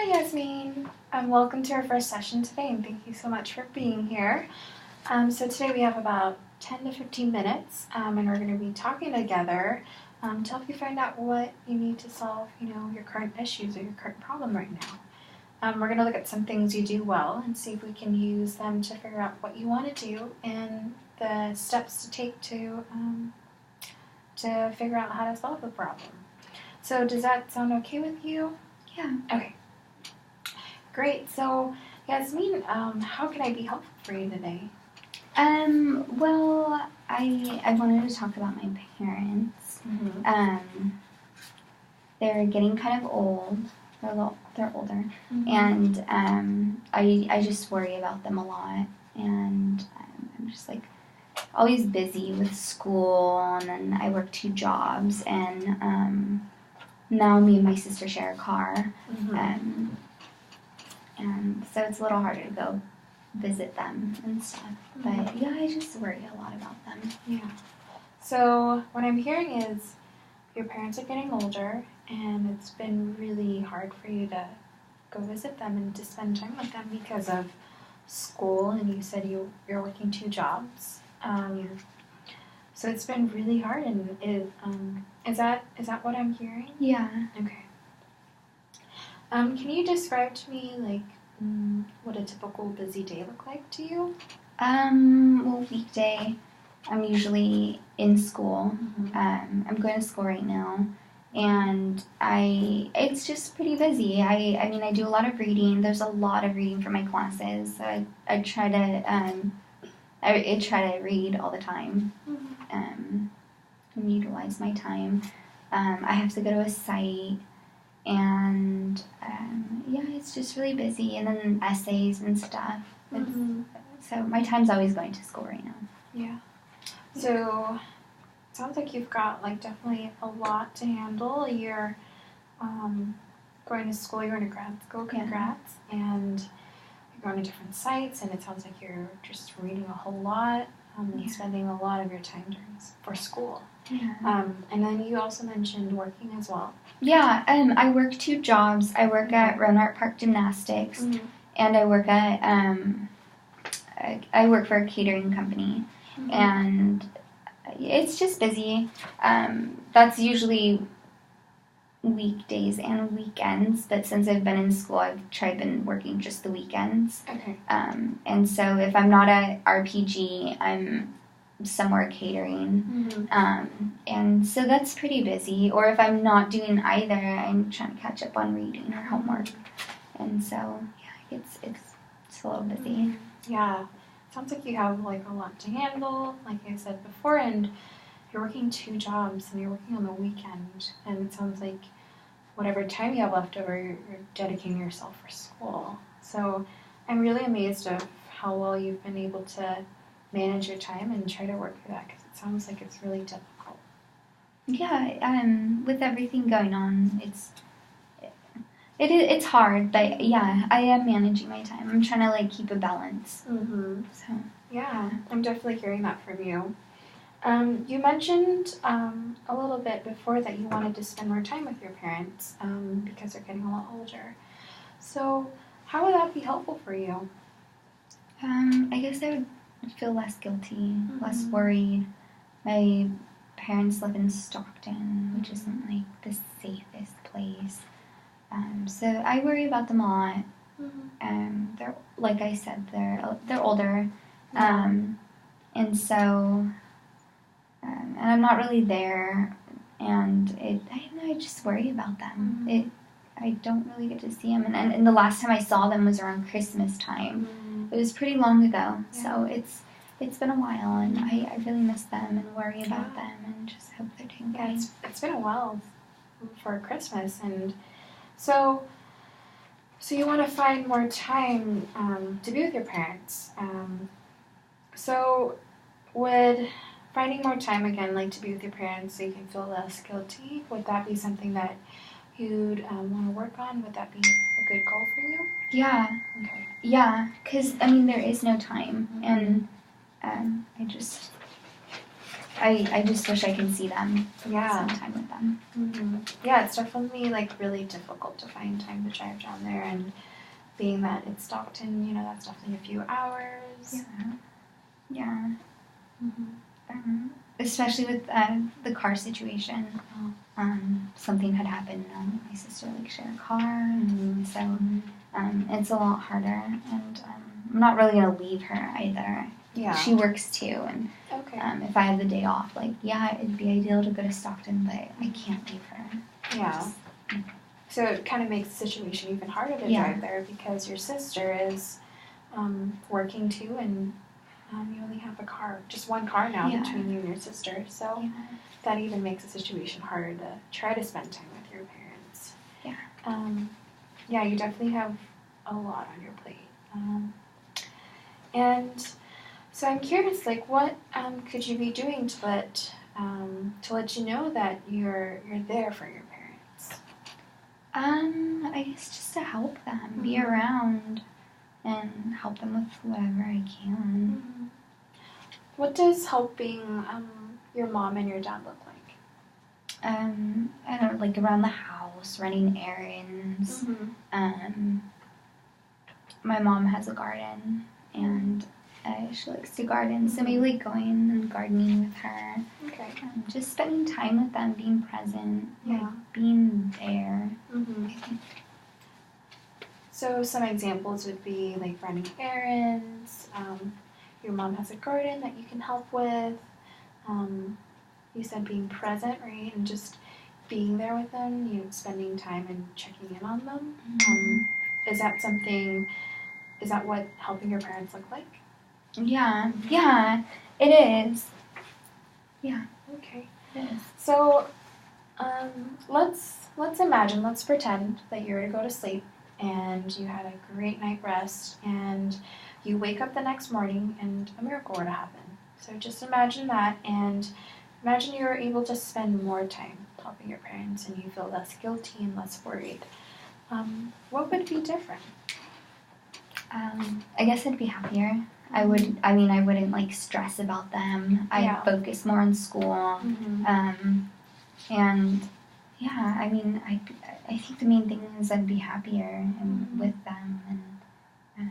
Hi, Yasmin. Welcome to our first session today, and thank you so much for being here. So today we have about 10 to 15 minutes, and we're going to be talking together to help you find out what you need to solve, your current issues or your current problem right now. We're going to look at some things you do well and see if we can use them to figure out what you want to do and the steps to take to figure out how to solve the problem. So does that sound okay with you? Yeah. Okay. Great. So, Yasmin, how can I be helpful for you today? Well, I wanted to talk about my parents. Mm-hmm. They're getting kind of old. They're older. Mm-hmm. And I just worry about them a lot. And I'm just always busy with school, and then I work 2 jobs, and now me and my sister share a car. Mm-hmm. And so it's a little harder to go visit them and stuff. Mm-hmm. But yeah, I just worry a lot about them. Yeah. So what I'm hearing is your parents are getting older, and it's been really hard for you to go visit them and to spend time with them because of school, and you said you're working 2 jobs. So it's been really hard, and is that what I'm hearing? Yeah. Okay. Can you describe to me, what a typical busy day look like to you? Well, weekday, I'm usually in school. Mm-hmm. I'm going to school right now, and it's just pretty busy. I mean, I do a lot of reading. There's a lot of reading for my classes, so I try to read all the time, and utilize my time. I have to go to a site. And yeah, it's just really busy, and then essays and stuff. So my time's always going to school right now. Yeah. So it sounds like you've got definitely a lot to handle. You're going to school. You're going to grad school. Congrats. Yeah. And you're going to different sites, and it sounds like you're just reading a whole lot and spending a lot of your time for school. Yeah. And then you also mentioned working as well. Yeah, I work 2 jobs. I work at Rohnert Park Gymnastics, and I work at I work for a catering company, and it's just busy. That's usually weekdays and weekends, but since I've been in school, I've been working just the weekends. Okay. And so if I'm not at RPG, I'm somewhere catering. And so that's pretty busy. Or if I'm not doing either, I'm trying to catch up on reading or homework. And so, yeah, it's a little busy. Yeah. Sounds like you have a lot to handle, like I said before, and you're working 2 jobs and you're working on the weekend, and it sounds like whatever time you have left over, you're dedicating yourself for school. So I'm really amazed of how well you've been able to manage your time and try to work through that, because it sounds like it's really difficult. Yeah, with everything going on, it's hard, but yeah, I am managing my time. I'm trying to keep a balance. So yeah, I'm definitely hearing that from you. You mentioned a little bit before that you wanted to spend more time with your parents because they're getting a lot older. So how would that be helpful for you? I guess I would feel less guilty, less worried. My parents live in Stockton, which isn't the safest place. So I worry about them a lot. They're, like I said, they're older, and so and I'm not really there, and I just worry about them. I don't really get to see them, and the last time I saw them was around Christmas time. It was pretty long ago, so it's been a while, and I really miss them and worry about them and just hope they're doing great. It's been a while for Christmas, and so you want to find more time to be with your parents. So would finding more time again, to be with your parents so you can feel less guilty, would that be something that you'd want to work on? Would that be a good goal for you? Yeah. Okay. Yeah, because, there is no time, and I just... I just wish I can see them. Yeah. Spend time with them. Mm-hmm. Yeah, it's definitely like really difficult to find time to drive down there, and being that it's Stockton, you know, that's definitely a few hours. Yeah. Yeah. Mm-hmm. Especially with the car situation. Something had happened. My sister like shared a car, and so it's a lot harder. And I'm not really gonna leave her either. Yeah. She works too, and Okay. if I have the day off, like it'd be ideal to go to Stockton, but I can't leave her. Yeah. So it kind of makes the situation even harder to drive there because your sister is working too, and you only have just one car now between you and your sister. So that even makes the situation harder to try to spend time with your parents. Yeah. You definitely have a lot on your plate. And so I'm curious, like, what could you be doing to let you know that you're there for your parents? I guess just to help them, be around, and help them with whatever I can. Mm-hmm. What does helping your mom and your dad look like? I don't know, like around the house, running errands. My mom has a garden, and she likes to garden, so maybe like going and gardening with her. Okay. Just spending time with them, being present, Yeah. like being there. Mm-hmm. So some examples would be like running errands. Your mom has a garden that you can help with. You said being present, right? And just being there with them, spending time and checking in on them. Is that what helping your parents look like? Yeah, it is. Yeah. Okay. It is. So, let's pretend that you're to go to sleep and you had a great night rest and you wake up the next morning and a miracle were to happen. So just imagine that, and imagine you're able to spend more time helping your parents and you feel less guilty and less worried. What would be different? I guess I'd be happier. I wouldn't like stress about them. I'd focus more on school. And yeah, I mean, I think the main thing is I'd be happier and with them, and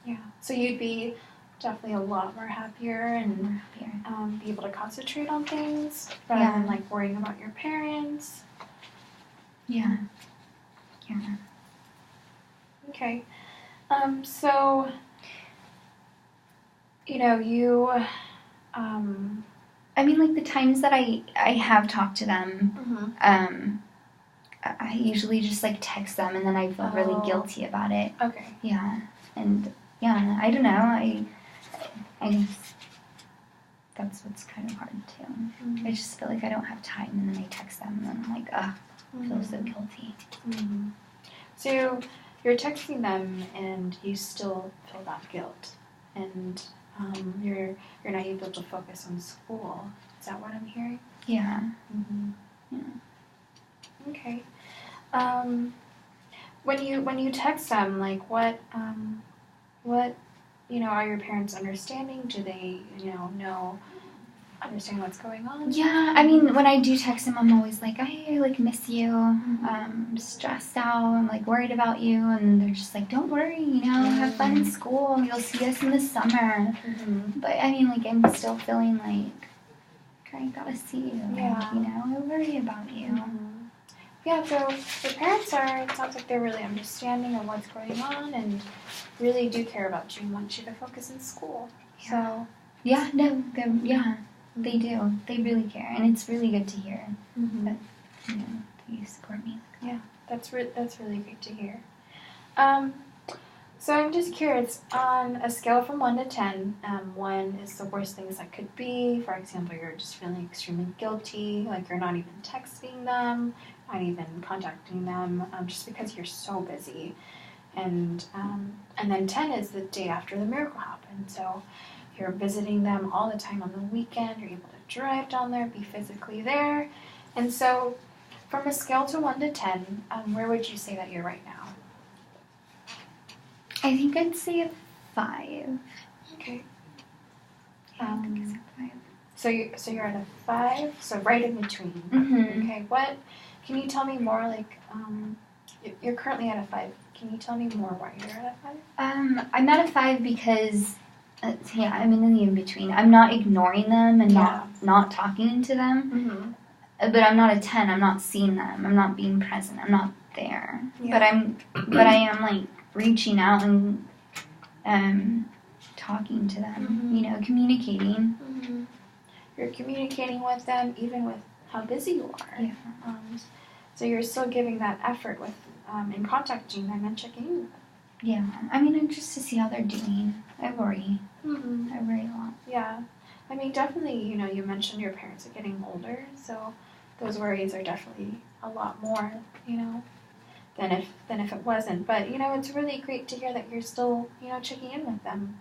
yeah. So you'd be definitely a lot more happier and be able to concentrate on things rather than like worrying about your parents. Yeah. Okay. So you I mean, like the times that I have talked to them, I usually just like text them, and then I feel really guilty about it. Okay. Yeah, and I don't know. I guess that's what's kind of hard too. I just feel like I don't have time, and then I text them, and then I'm like, I feel so guilty. So you're texting them, and you still feel that guilt, and you're not able to focus on school. Is that what I'm hearing? Yeah. Yeah. Okay. When you text them, like what are your parents understanding? Do they understand what's going on? Yeah, I mean, when I do text them, I'm always like, I like miss you. I'm stressed out. I'm like worried about you, and they're just like, don't worry, have fun in school. You'll see us in the summer. But I mean, like, I'm still feeling like I gotta see you. Yeah. I worry about you. Yeah, so your parents it sounds like they're really understanding of what's going on and really do care about you and want you to focus in school. Yeah. So. Yeah, no, they do. They really care, and it's really good to hear that you support me. Yeah, that's really great to hear. So I'm just curious, on a scale from 1 to 10, 1 is the worst things that could be. For example, you're just feeling extremely guilty, like you're not even texting them, not even contacting them, just because you're so busy. And then 10 is the day after the miracle happened. So you're visiting them all the time on the weekend. You're able to drive down there, be physically there. And so from a scale to 1 to 10, where would you say that you're right now? I think I'd say a 5. Okay. Yeah, I think it's a 5. So you're at a 5, so right in between. Mm-hmm. Okay, what can you tell me more? Like, you're currently at a 5. Can you tell me more why you're at a 5? I'm at a 5 because I'm in the in between. I'm not ignoring them and not talking to them, but I'm not a 10. I'm not seeing them. I'm not being present. I'm not there. Yeah. But I am like reaching out and talking to them. Communicating. You're communicating with them even with how busy you are. Yeah. So you're still giving that effort with in contacting them and checking in with them. Yeah. I mean, just to see how they're doing. I worry. Mm-hmm. I worry a lot. Yeah. I mean, definitely, you mentioned your parents are getting older, so those worries are definitely a lot more, than if it wasn't. But, it's really great to hear that you're still, checking in with them.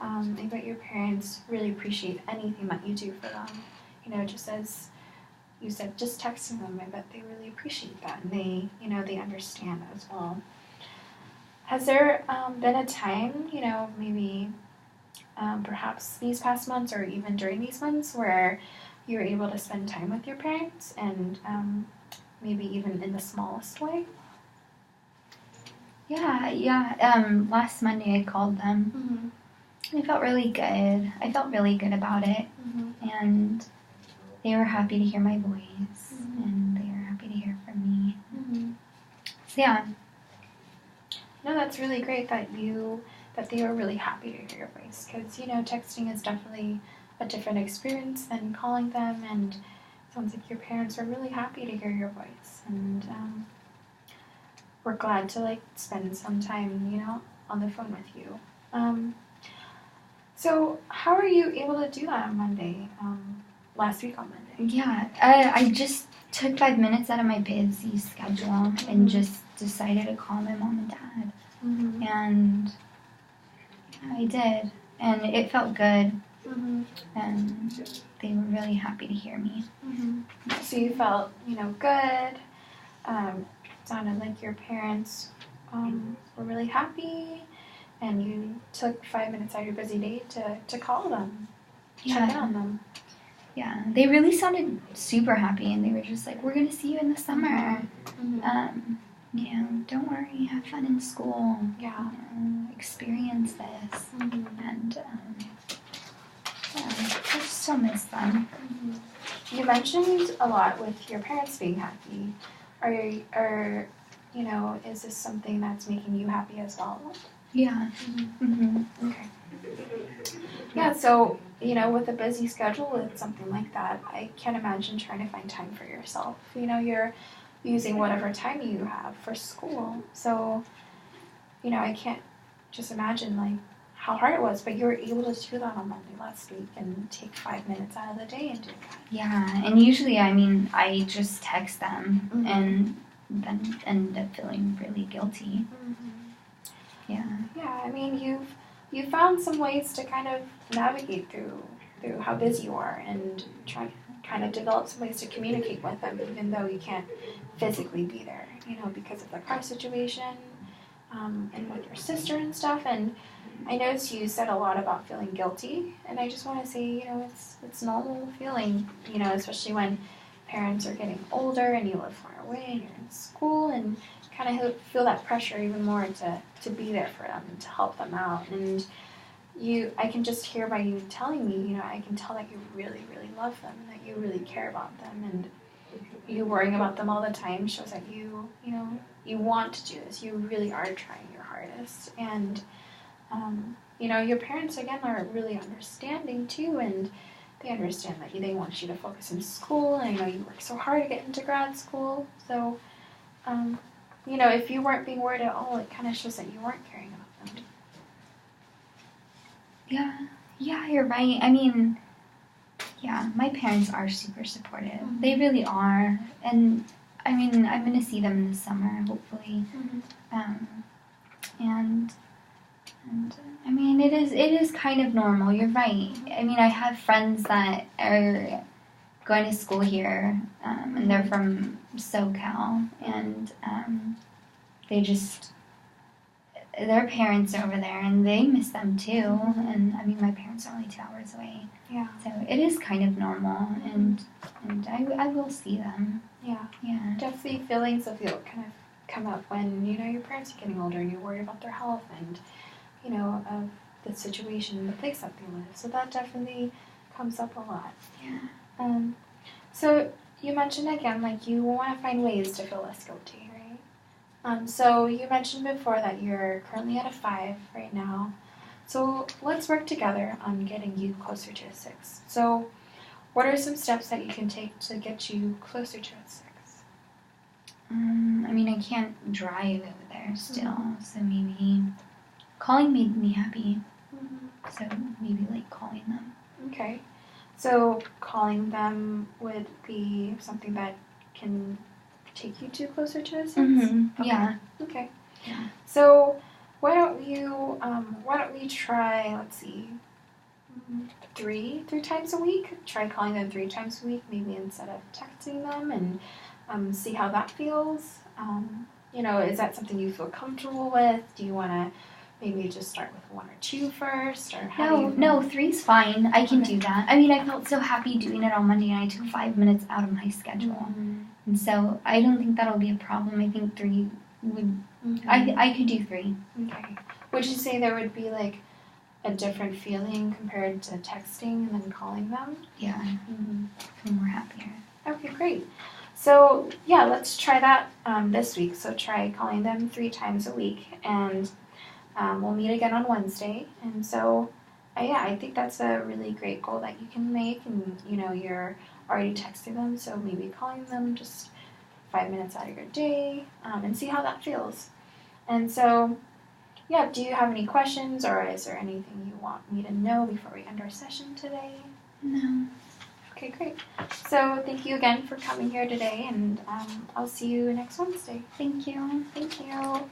I bet your parents really appreciate anything that you do for them. Just as you said, just texting them, I bet they really appreciate that, and they understand as well. Has there been a time, maybe perhaps these past months or even during these months where you were able to spend time with your parents and maybe even in the smallest way? Yeah. Last Monday I called them. Mm-hmm. I felt really good. I felt really good about it. Mm-hmm. And they were happy to hear my voice. Mm-hmm. And they were happy to hear from me. Mm-hmm. So, yeah. No, that's really great that they were really happy to hear your voice. Because, texting is definitely a different experience than calling them. And it sounds like your parents were really happy to hear your voice. And we're glad to, spend some time, on the phone with you. So how are you able to do that on Monday, last week on Monday? Yeah, I just took 5 minutes out of my busy schedule and just decided to call my mom and dad. Mm-hmm. And I did. And it felt good. Mm-hmm. And they were really happy to hear me. Mm-hmm. So you felt, good. Sounded like your parents were really happy. And you took 5 minutes out of your busy day to call them, check in on them. Yeah, they really sounded super happy, and they were just like, "We're gonna see you in the summer. Mm-hmm. Don't worry, have fun in school. Yeah, experience this." Mm-hmm. And I just still miss them. Mm-hmm. You mentioned a lot with your parents being happy. Is this something that's making you happy as well? Yeah. Mm-hmm. Okay. Yeah, so, with a busy schedule with something like that, I can't imagine trying to find time for yourself. You're using whatever time you have for school. So, I can't just imagine, how hard it was, but you were able to do that on Monday last week and take 5 minutes out of the day and do that. Yeah, and usually, I just text them Mm-hmm. and then end up feeling really guilty. Mm-hmm. Yeah. Yeah, I mean, you've found some ways to kind of navigate through how busy you are and try to kind of develop some ways to communicate with them, even though you can't physically be there, because of the car situation and with your sister and stuff. And I noticed you said a lot about feeling guilty, and I just want to say, it's normal feeling, especially when parents are getting older and you live far away and you're in school and kind of feel that pressure even more to be there for them and to help them out. And I can just hear by you telling me, I can tell that you really, really love them, that you really care about them, and you worrying about them all the time shows that you want to do this. You really are trying your hardest. And, your parents, again, are really understanding too, and they understand that they want you to focus in school, and I know you work so hard to get into grad school. So, if you weren't being worried at all, it kind of shows that you weren't caring about them. Yeah, you're right. I mean, yeah, my parents are super supportive. Mm-hmm. They really are. And, I mean, I'm going to see them this summer, hopefully. Mm-hmm. And I mean, it is kind of normal. You're right. I mean, I have friends that are going to school here, and they're from SoCal, and they just, their parents are over there and they miss them too. And I mean, my parents are only 2 hours away. Yeah. So it is kind of normal, and I will see them. Yeah. Yeah. Definitely feelings of guilt kind of come up when, your parents are getting older and you're worried about their health and, of the situation, the place that they live. So that definitely comes up a lot. Yeah. So you mentioned again, you want to find ways to feel less guilty, right? So you mentioned before that you're currently at a 5 right now. So let's work together on getting you closer to a 6. So what are some steps that you can take to get you closer to a 6? I mean, I can't drive over there still, so maybe calling made me happy. So maybe calling them. Okay. So calling them would be something that can take you closer to a 6? Mm-hmm. Okay. Yeah. Okay. Yeah. So why don't we try, let's see, three times a week? Try calling them 3 times a week, maybe instead of texting them, and see how that feels. Is that something you feel comfortable with? Do you want to maybe just start with 1 or 2 first, or how do you feel? No, 3's fine. I can do that. I mean, I felt so happy doing it on Monday, and I took 5 minutes out of my schedule. And so I don't think that'll be a problem. I think 3 would... I could do 3. Okay. Would you say there would be a different feeling compared to texting and then calling them? Yeah. Feel more happier. Okay, great. So yeah, let's try that this week. So try calling them 3 times a week, and we'll meet again on Wednesday. And so I think that's a really great goal that you can make. And you're already texting them, so maybe calling them just 5 minutes out of your day, and see how that feels. And so, yeah, do you have any questions, or is there anything you want me to know before we end our session today? No. Okay, great. So thank you again for coming here today, and I'll see you next Wednesday. Thank you. Thank you.